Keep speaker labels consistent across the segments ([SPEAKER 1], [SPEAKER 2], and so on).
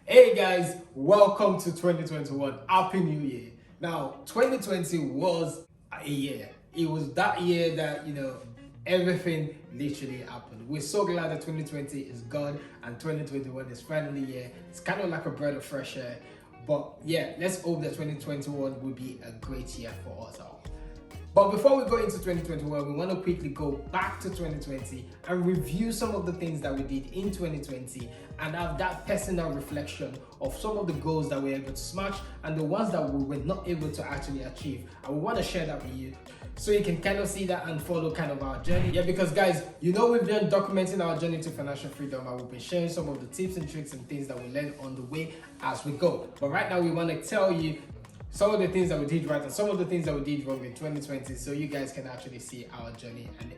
[SPEAKER 1] Hey guys, welcome to 2021. Happy New Year. Now, 2020 was a year. It was that year that, everything literally happened. We're so glad that 2020 is gone and 2021 is finally here. It's kind of like a breath of fresh air. But yeah, let's hope that 2021 will be a great year for us all. But before we go into 2021, we want to quickly go back to 2020 and review some of the things that we did in 2020 and have that personal reflection of some of the goals that we were able to smash and the ones that we were not able to actually achieve. And we want to share that with you so you can kind of see that and follow kind of our journey. Yeah, because guys, we've been documenting our journey to financial freedom and we've been sharing some of the tips and tricks and things that we learn on the way as we go. But right now we want to tell you some of the things that we did right and some of the things that we did wrong in 2020 so you guys can actually see our journey and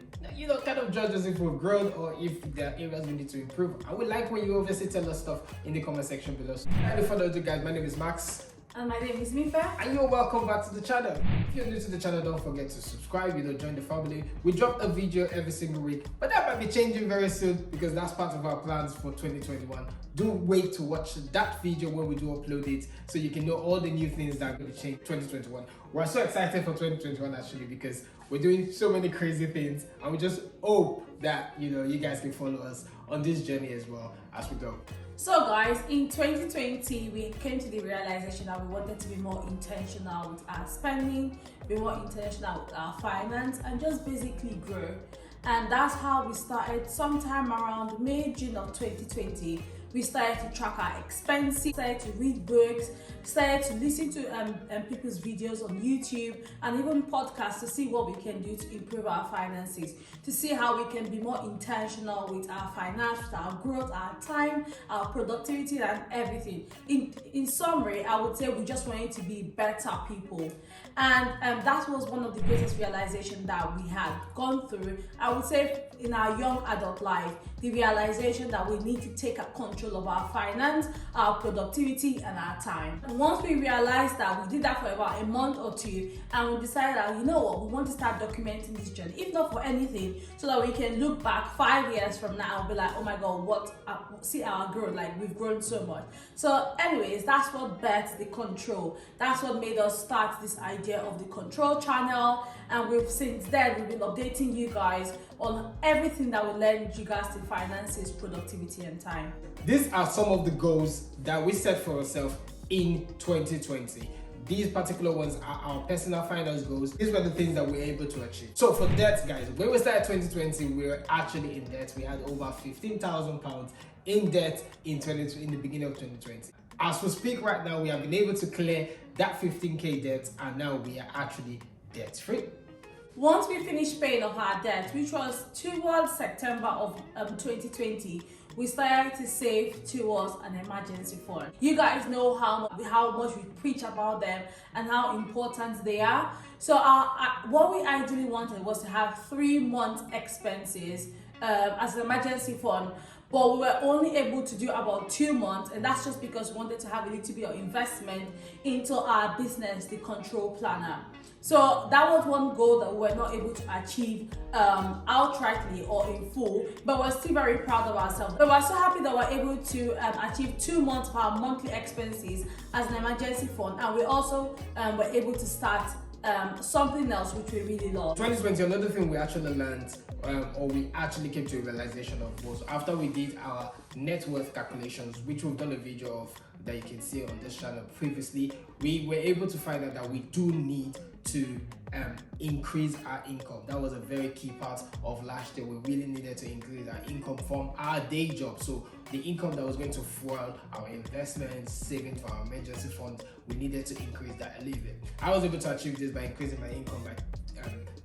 [SPEAKER 1] kind of judge us if we've grown or if there are areas we need to improve. I would like when you obviously tell us stuff in the comment section below. So without further ado guys, my name is Max.
[SPEAKER 2] And my name is Mifa.
[SPEAKER 1] And you're welcome back to the channel. If you're new to the channel, don't forget to subscribe, join the family. We drop a video every single week, but that might be changing very soon because that's part of our plans for 2021. Do wait to watch that video when we do upload it so you can know all the new things that are going to change 2021. We're so excited for 2021 actually because we're doing so many crazy things and we just hope that you guys can follow us on this journey as well as we go.
[SPEAKER 2] So guys, in 2020, we came to the realization that we wanted to be more intentional with our spending, be more intentional with our finance, and just basically grow. And that's how we started sometime around May, June of 2020. We started to track our expenses, started to read books, started to listen to people's videos on YouTube and even podcasts to see what we can do to improve our finances, to see how we can be more intentional with our finance, our growth, our time, our productivity and everything. In summary, I would say we just wanted to be better people. And that was one of the greatest realizations that we had gone through. I would say in our young adult life, the realization that we need to take control of our finance, our productivity and our time. And once we realized that, we did that for about a month or two and we decided that, we want to start documenting this journey, if not for anything, so that we can look back 5 years from now and be like, oh my god, see our growth, like we've grown so much. So anyways, that's what birthed the control. That's what made us start this idea of the control channel, and since then we've been updating you guys on everything that we learned with regards to finances, productivity and time.
[SPEAKER 1] These are some of the goals that we set for ourselves in 2020. These particular ones are our personal finance goals. These were the things that we were able to achieve. So for debt, guys, when we started 2020, we were actually in debt. We had over £15,000 in debt in the beginning of 2020. As we speak right now, we have been able to clear that 15k debt and now we are actually debt free.
[SPEAKER 2] Once we finished paying off our debt, which was towards September of 2020, we started to save towards an emergency fund. You guys know how much we preach about them and how important they are. So what we ideally wanted was to have 3 months expenses as an emergency fund. But we were only able to do about 2 months, and that's just because we wanted to have a little bit of investment into our business, the control planner. So that was one goal that we were not able to achieve outrightly or in full, but we're still very proud of ourselves. But we're so happy that we're able to achieve 2 months of our monthly expenses as an emergency fund, and we also were able to start something else which we really love.
[SPEAKER 1] 2020, another thing we actually learned or we actually came to a realization of was after we did our net worth calculations, which we've done a video of that you can see on this channel previously, we were able to find out that we do need to increase our income. That was a very key part of last year. We really needed to increase our income from our day job. So the income that was going to fuel our investments, saving for our emergency funds, we needed to increase that a little bit. I was able to achieve this by increasing my income by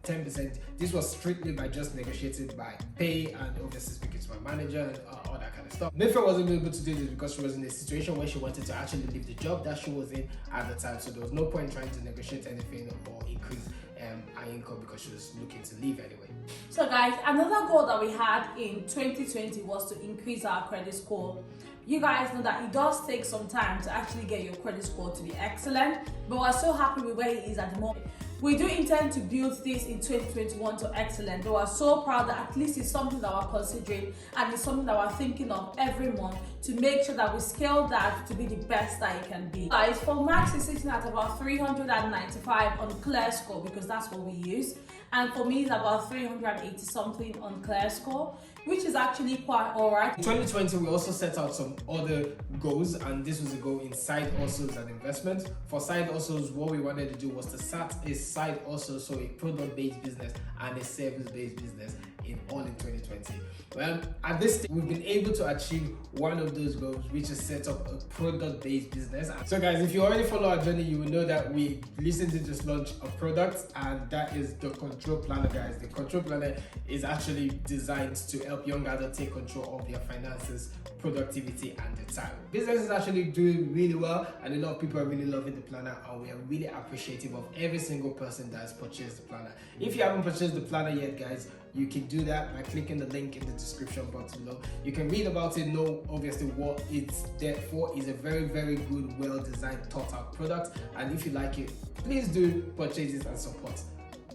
[SPEAKER 1] 10%. This was strictly by just negotiating by pay and obviously speaking to my manager and all that kind of stuff. Mifa wasn't able to do this because she was in a situation where she wanted to actually leave the job that she was in at the time. So there was no point trying to negotiate anything or increase her income because she was looking to leave anyway.
[SPEAKER 2] So guys, another goal that we had in 2020 was to increase our credit score. You guys know that it does take some time to actually get your credit score to be excellent, but we're so happy with where it is at the moment. We do intend to build this in 2021 to excellence. We are so proud that at least it's something that we're considering, and it's something that we're thinking of every month to make sure that we scale that to be the best that it can be. Guys, for Max is sitting at about 395 on ClearScore because that's what we use, and for me it's about 380 something on ClearScore, which is actually quite alright.
[SPEAKER 1] In 2020, we also set out some other goals, and this was a goal in side hustles and investments. For side hustles, what we wanted to do was to start a side hustle, so a product-based business and a service-based business in 2020. Well, at this stage, we've been able to achieve one of those goals, which is set up a product-based business. So guys, if you already follow our journey, you will know that we recently just launched a product, and that is the Control Planner, guys. The Control Planner is actually designed to help young adults take control of their finances, productivity, and their time. Business is actually doing really well, and a lot of people are really loving the planner, and we are really appreciative of every single person that has purchased the planner. If you haven't purchased the planner yet, guys, you can do that by clicking the link in the description box below. You can read about it, know obviously what it's there for. It's a very, very good, well-designed, thought-out product, and if you like it, please do purchase it and support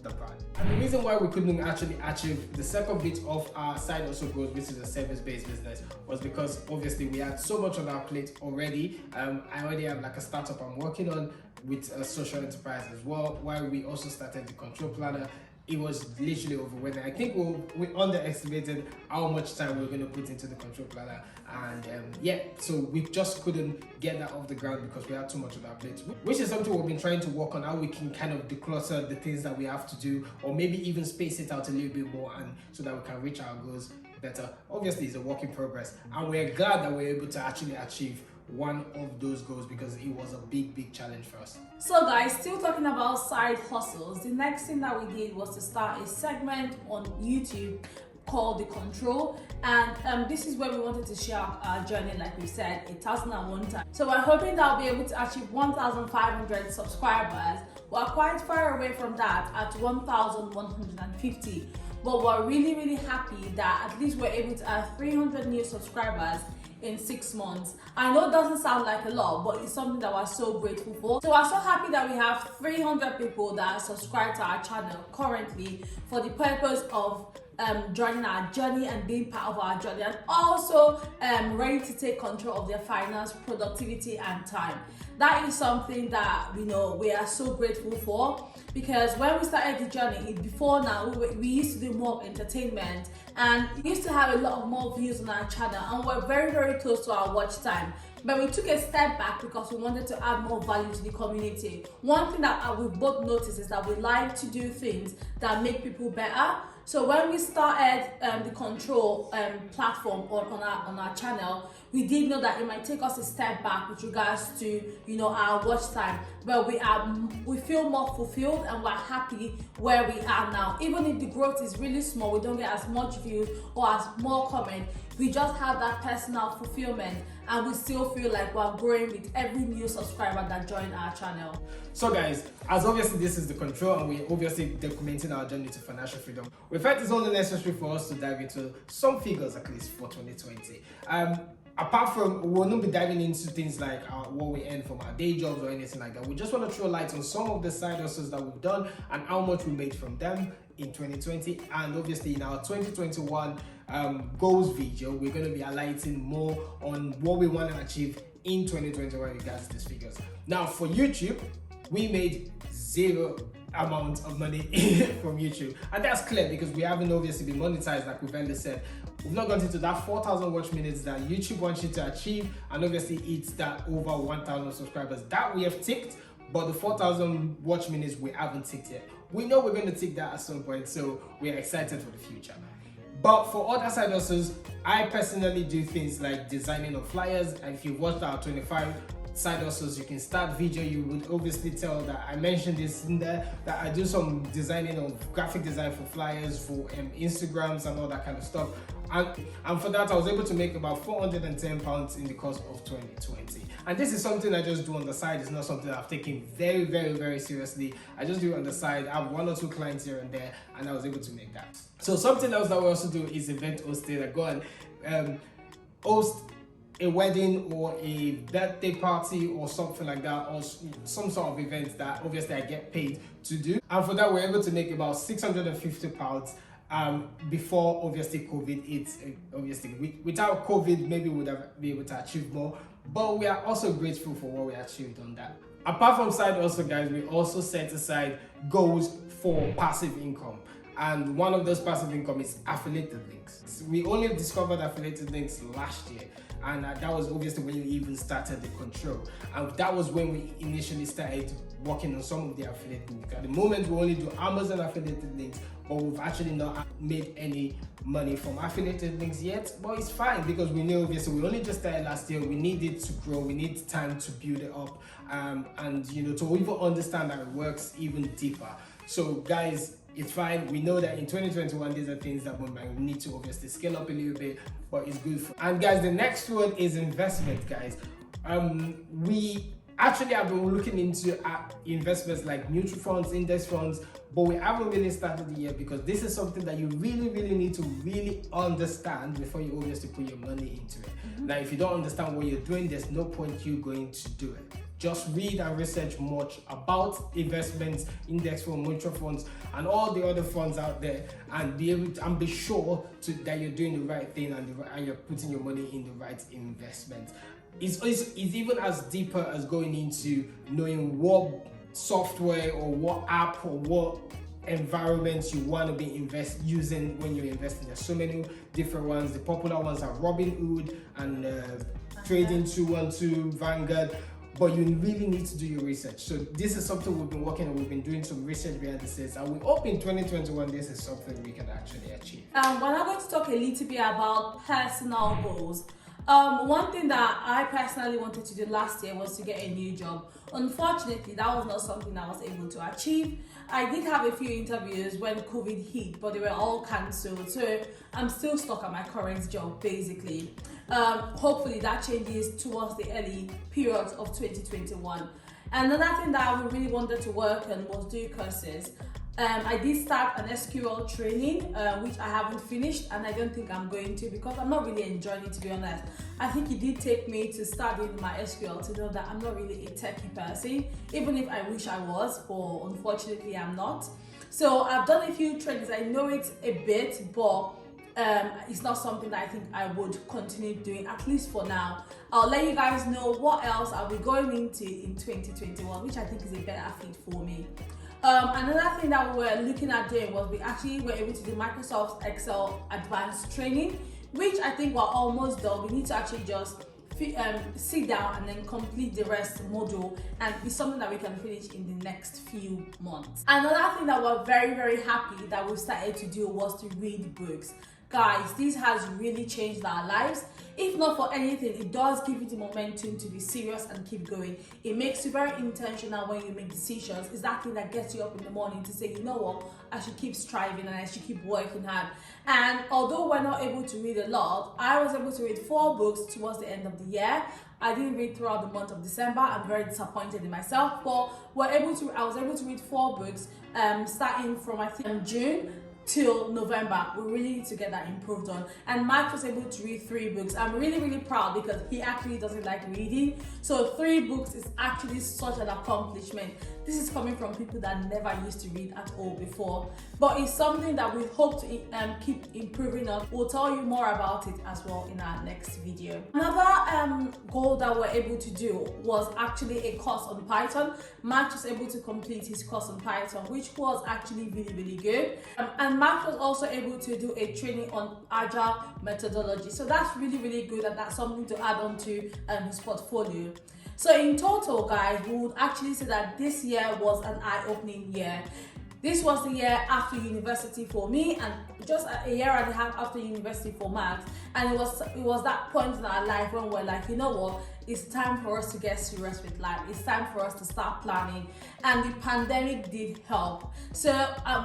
[SPEAKER 1] the brand. And the reason why we couldn't actually achieve the second bit of our side hustle goals, which is a service-based business, was because obviously we had so much on our plate already. I already have like a startup I'm working on with a social enterprise as well, while we also started the Control Planner. It was literally overwhelming. I think we underestimated how much time we were going to put into the Control Planner, and so we just couldn't get that off the ground because we had too much on our plate, which is something we've been trying to work on, how we can kind of declutter the things that we have to do, or maybe even space it out a little bit more, and so that we can reach our goals better. Obviously, it's a work in progress, and we're glad that we're able to actually achieve one of those goals because it was a big challenge for us.
[SPEAKER 2] So guys, still talking about side hustles, the next thing that we did was to start a segment on YouTube called The Control, and this is where we wanted to share our journey, like we said, 1,001 times. So we're hoping that we'll be able to achieve 1,500 subscribers. We're quite far away from that at 1,150, but we're really happy that at least we're able to add 300 new subscribers in 6 months. I know it doesn't sound like a lot, but it's something that we're so grateful for. So we're so happy that we have 300 people that are subscribed to our channel currently for the purpose of joining our journey and being part of our journey, and also ready to take control of their finance, productivity, and time. That is something that we are so grateful for, because when we started the journey, before now, we used to do more entertainment, and we used to have a lot of more views on our channel, and we're very close to our watch time. But we took a step back because we wanted to add more value to the community. One thing that we both noticed is that we like to do things that make people better. So when we started the Control platform on our channel, we did know that it might take us a step back with regards to our watch time, but we feel more fulfilled and we're happy where we are now. Even if the growth is really small, we don't get as much views or as more comment, we just have that personal fulfillment, and we still feel like we're growing with every new subscriber that joined our channel.
[SPEAKER 1] So guys, as obviously this is The Control, and we're obviously documenting our journey to financial freedom, we felt it's only necessary for us to dive into some figures, at least for 2020. Apart from, we will not be diving into things like what we earn from our day jobs or anything like that. We just want to throw light on some of the side hustles that we've done and how much we made from them in 2020. And obviously in our 2021 goals video, we're going to be highlighting more on what we want to achieve in 2021 in regards to these figures. Now for YouTube, we made zero amount of money from YouTube, and that's clear because we haven't obviously been monetized, like we've earlier said. We've not gone into that 4,000 watch minutes that YouTube wants you to achieve, and obviously it's that over 1,000 subscribers that we have ticked, but the 4,000 watch minutes we haven't ticked yet. We know we're going to tick that at some point, so we're excited for the future. But for other side hustles, I personally do things like designing of flyers, and if you've watched our 25 side hustles you can start video, you would obviously tell that I mentioned this in there, that I do some designing of graphic design for flyers, for Instagrams and all that kind of stuff, and for that I was able to make about £410 in the course of 2020. And this is something I just do on the side. It's not something I've taken very seriously. I just do it on the side. I have 1 or 2 clients here and there, and I was able to make that. So something else that we also do is event hosting. I go and host a wedding or a birthday party or something like that, or some sort of event that obviously I get paid to do. And for that, we're able to make about £650 before obviously COVID. It's obviously without COVID, maybe we would have been able to achieve more, but we are also grateful for what we achieved on that. Apart from side hustle, guys, we also set aside goals for passive income. And one of those passive income is affiliated links. We only discovered affiliated links last year, and that was obviously when we even started the control. And that was when we initially started working on some of the affiliate links. At the moment, we only do Amazon affiliated links, but we've actually not made any money from affiliated links yet. But it's fine, because we know obviously we only just started last year. We need it to grow. We need time to build it up, and to even understand that it works even deeper. So guys, it's fine. We know that in 2021, these are things that we might need to obviously scale up a little bit, but it's good for. And guys, the next one is investment, guys. We actually have been looking into investments like mutual funds, index funds, but we haven't really started it yet, because this is something that you really need to really understand before you obviously put your money into it. Now, if you don't understand what you're doing, there's no point you going to do it. Just read and research much about investments, index funds, mutual funds, and all the other funds out there, and be able to, and be sure that you're doing the right thing and you're putting your money in the right investment. It's even as deeper as going into knowing what software or what app or what environments you want to be using when you're investing. There's so many different ones. The popular ones are Robinhood and Trading 212, Vanguard. But you really need to do your research. So this is something we've been working on. We've been doing some research behind the scenes, and we hope in 2021 this is something we can actually achieve.
[SPEAKER 2] We're now going to talk a little bit about personal goals. One thing that I personally wanted to do last year was to get a new job. Unfortunately, that was not something I was able to achieve. I did have a few interviews when COVID hit, but they were all cancelled. So I'm still stuck at my current job, basically. Hopefully that changes towards the early periods of 2021. Another thing that I really wanted to work on was do courses. I did start an SQL training, which I haven't finished, and I don't think I'm going to, because I'm not really enjoying it, to be honest. I think it did take me to studying my SQL to know that I'm not really a techie person, even if I wish I was, but unfortunately I'm not. So I've done a few trainings. I know it a bit, but it's not something that I think I would continue doing, at least for now. I'll let you guys know what else I'll be going into in 2021, which I think is a better fit for me. Another thing that we were looking at doing was we actually were able to do Microsoft Excel advanced training, which I think we're almost done. We need to actually just sit down and then complete the rest module, and it's something that we can finish in the next few months. Another thing that we're very happy that we started to do was to read books. Guys, this has really changed our lives. If not for anything, it does give you the momentum to be serious and keep going. It makes you very intentional when you make decisions. It's that thing that gets you up in the morning to say, you know what, I should keep striving and I should keep working hard. And although we're not able to read a lot, I was able to read 4 books towards the end of the year. I didn't read throughout the month of December. I'm very disappointed in myself, but I was able to read 4 books, starting from I think June till November. We really need to get that improved on. And Mike was able to read 3 books. I'm really proud, because he actually doesn't like reading. So 3 books is actually such an accomplishment. This is coming from people that never used to read at all before. But it's something that we hope to keep improving on. We'll tell you more about it as well in our next video. Another goal that we're able to do was actually a course on Python. Matt was able to complete his course on Python, which was actually really good. And Matt was also able to do a training on agile methodology. So that's really good, and that's something to add on to his portfolio. So in total, guys, we would actually say that this year was an eye-opening year. This was the year after university for me, and just a year and a half after university for Max. And it was that point in our life when we're like, you know what, it's time for us to get serious with life. It's time for us to start planning. And the pandemic did help. So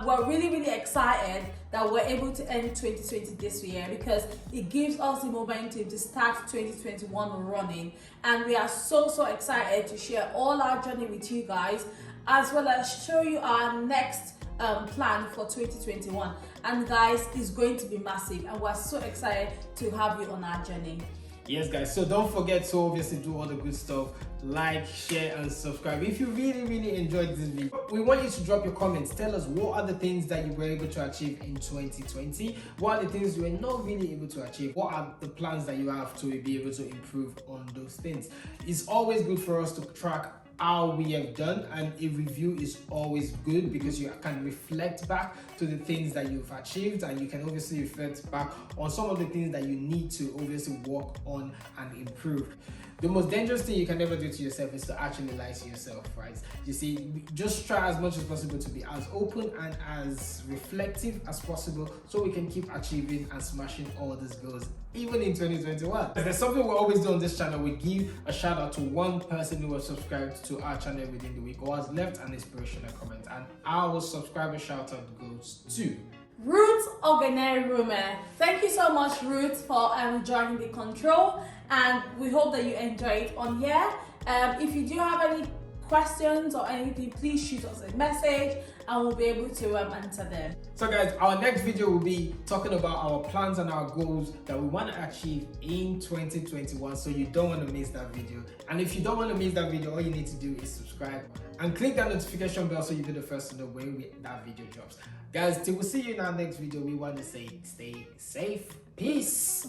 [SPEAKER 2] we're really excited that we're able to end 2020 this year, because it gives us the momentum to start 2021 running. And we are so excited to share all our journey with you guys, as well as show you our next plan for 2021. And guys, it's going to be massive, and we're so excited to have you on our journey.
[SPEAKER 1] Yes, guys, so don't forget to obviously do all the good stuff. Like, share, and subscribe. If you really enjoyed this video, we want you to drop your comments. Tell us what are the things that you were able to achieve in 2020. What are the things you were not really able to achieve? What are the plans that you have to be able to improve on those things? It's always good for us to track how we have done, and a review is always good because you can reflect back to the things that you've achieved, and you can obviously reflect back on some of the things that you need to obviously work on and improve. The most dangerous thing you can ever do to yourself is to actually lie to yourself, right? You see, just try as much as possible to be as open and as reflective as possible so we can keep achieving and smashing all these goals even in 2021. There's something we always do on this channel. We give a shout out to one person who has subscribed to our channel within the week or has left an inspirational comment, and our subscriber shout out goes to
[SPEAKER 2] Ruth Ogenerume. Thank you so much, Ruth, for joining the control, and we hope that you enjoy it on here. If you do have any questions or anything, please shoot us a message and we'll be able to answer them.
[SPEAKER 1] So guys, our next video will be talking about our plans and our goals that we want to achieve in 2021, so you don't want to miss that video. And if you don't want to miss that video, all you need to do is subscribe and click that notification bell so you'll be the first to know when that video drops. Guys, till we see you in our next video, we want to say stay safe. Peace.